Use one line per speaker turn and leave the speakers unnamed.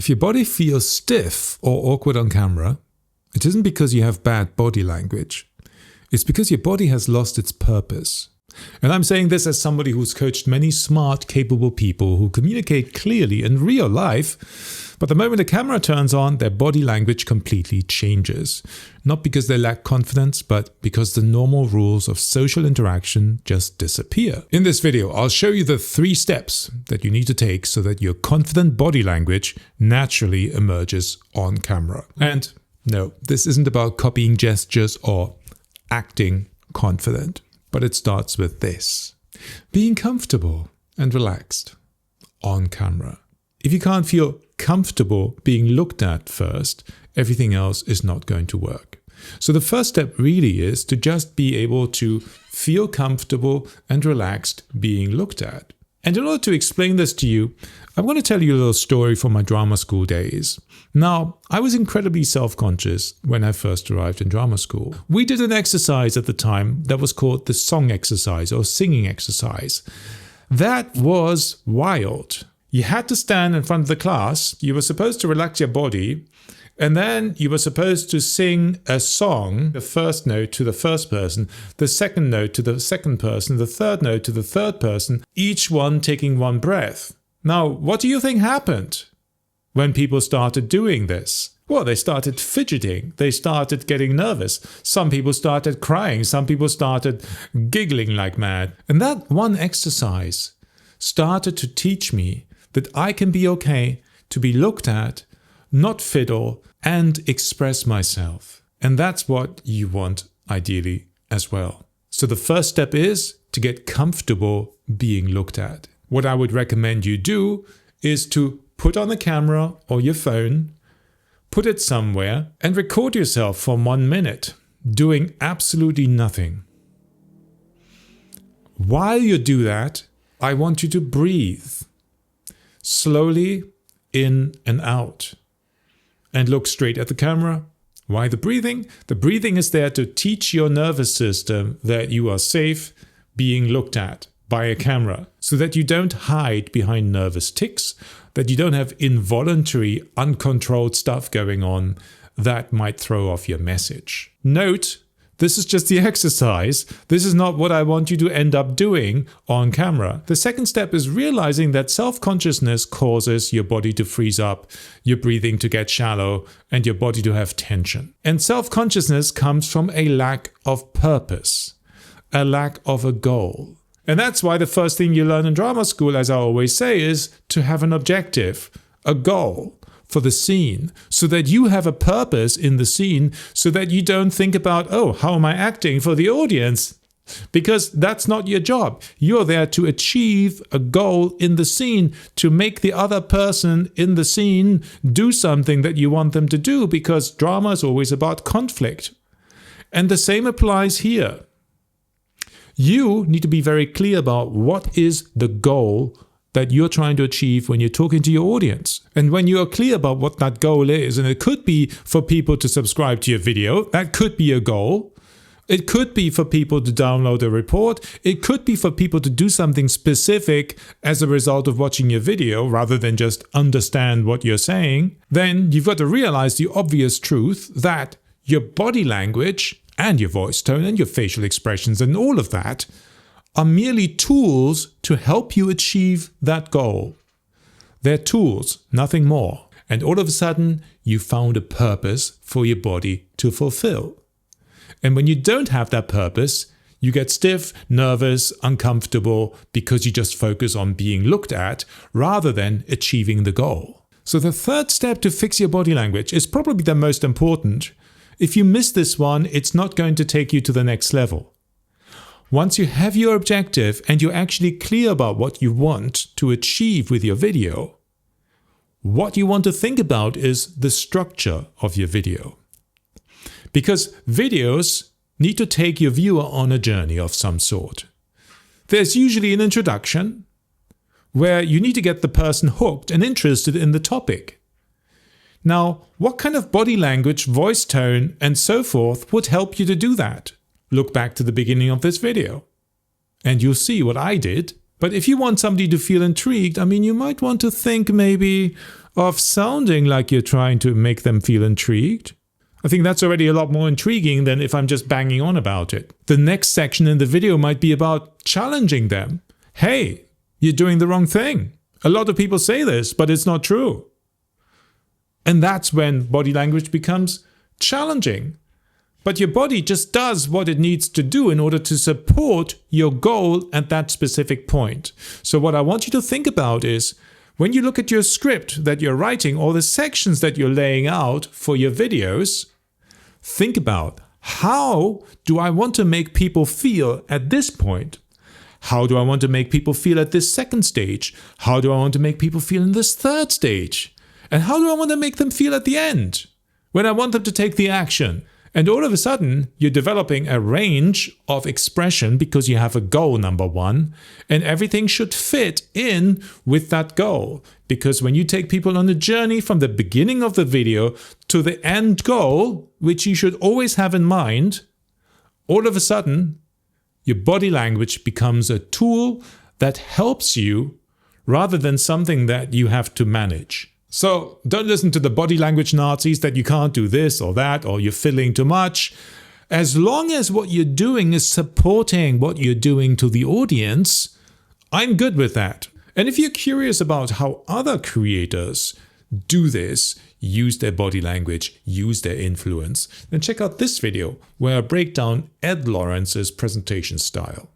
If your body feels stiff or awkward on camera, it isn't because you have bad body language. It's because your body has lost its purpose. And I'm saying this as somebody who's coached many smart, capable people who communicate clearly in real life, but the moment the camera turns on, their body language completely changes. Not because they lack confidence, but because the normal rules of social interaction just disappear. In this video, I'll show you the 3 steps that you need to take so that your confident body language naturally emerges on camera. And no, this isn't about copying gestures or acting confident. But it starts with this: being comfortable and relaxed on camera. If you can't feel comfortable being looked at first, everything else is not going to work. So the first step really is to just be able to feel comfortable and relaxed being looked at. And in order to explain this to you, I'm going to tell you a little story from my drama school days. Now, I was incredibly self-conscious when I first arrived in drama school. We did an exercise at the time that was called the song exercise or singing exercise. That was wild. You had to stand in front of the class, you were supposed to relax your body, and then you were supposed to sing a song, the first note to the first person, the second note to the second person, the third note to the third person, each one taking one breath. Now, what do you think happened when people started doing this? Well, they started fidgeting, they started getting nervous, some people started crying, some people started giggling like mad. And that one exercise started to teach me that I can be okay to be looked at, not fiddle, and express myself. And that's what you want ideally as well. So the first step is to get comfortable being looked at. What I would recommend you do is to put on the camera or your phone, put it somewhere, and record yourself for 1 minute, doing absolutely nothing. While you do that, I want you to breathe slowly in and out. And look straight at the camera. Why the breathing? The breathing is there to teach your nervous system that you are safe being looked at by a camera, so that you don't hide behind nervous tics, that you don't have involuntary, uncontrolled stuff going on that might throw off your message. Note, this is just the exercise. This is not what I want you to end up doing on camera. The second step is realizing that self-consciousness causes your body to freeze up, your breathing to get shallow, and your body to have tension. And self-consciousness comes from a lack of purpose, a lack of a goal. And that's why the first thing you learn in drama school, as I always say, is to have an objective, a goal for the scene, so that you have a purpose in the scene, so that you don't think about, oh, how am I acting for the audience? Because that's not your job. You're there to achieve a goal in the scene, to make the other person in the scene do something that you want them to do, because drama is always about conflict. And the same applies here. You need to be very clear about what is the goal that you're trying to achieve when you're talking to your audience. And when you are clear about what that goal is, and it could be for people to subscribe to your video, that could be a goal. It could be for people to download a report. It could be for people to do something specific as a result of watching your video rather than just understand what you're saying. Then you've got to realize the obvious truth that your body language and your voice tone and your facial expressions and all of that are merely tools to help you achieve that goal. They're tools, nothing more. And all of a sudden, you found a purpose for your body to fulfill. And when you don't have that purpose, you get stiff, nervous, uncomfortable because you just focus on being looked at rather than achieving the goal. So the third step to fix your body language is probably the most important. If you miss this one, it's not going to take you to the next level. Once you have your objective and you're actually clear about what you want to achieve with your video, what you want to think about is the structure of your video. Because videos need to take your viewer on a journey of some sort. There's usually an introduction where you need to get the person hooked and interested in the topic. Now, what kind of body language, voice tone, and so forth would help you to do that? Look back to the beginning of this video, and you'll see what I did. But if you want somebody to feel intrigued, I mean, you might want to think maybe of sounding like you're trying to make them feel intrigued. I think that's already a lot more intriguing than if I'm just banging on about it. The next section in the video might be about challenging them. Hey, you're doing the wrong thing. A lot of people say this, but it's not true. And that's when body language becomes challenging. But your body just does what it needs to do in order to support your goal at that specific point. So what I want you to think about is, when you look at your script that you're writing or the sections that you're laying out for your videos, think about, how do I want to make people feel at this point? How do I want to make people feel at this second stage? How do I want to make people feel in this third stage? And how do I want to make them feel at the end, when I want them to take the action? And all of a sudden, you're developing a range of expression because you have a goal, number one, and everything should fit in with that goal. Because when you take people on a journey from the beginning of the video to the end goal, which you should always have in mind, all of a sudden, your body language becomes a tool that helps you rather than something that you have to manage. So don't listen to the body language Nazis that you can't do this or that, or you're fiddling too much. As long as what you're doing is supporting what you're doing to the audience, I'm good with that. And if you're curious about how other creators do this, use their body language, use their influence, then check out this video where I break down Ed Lawrence's presentation style.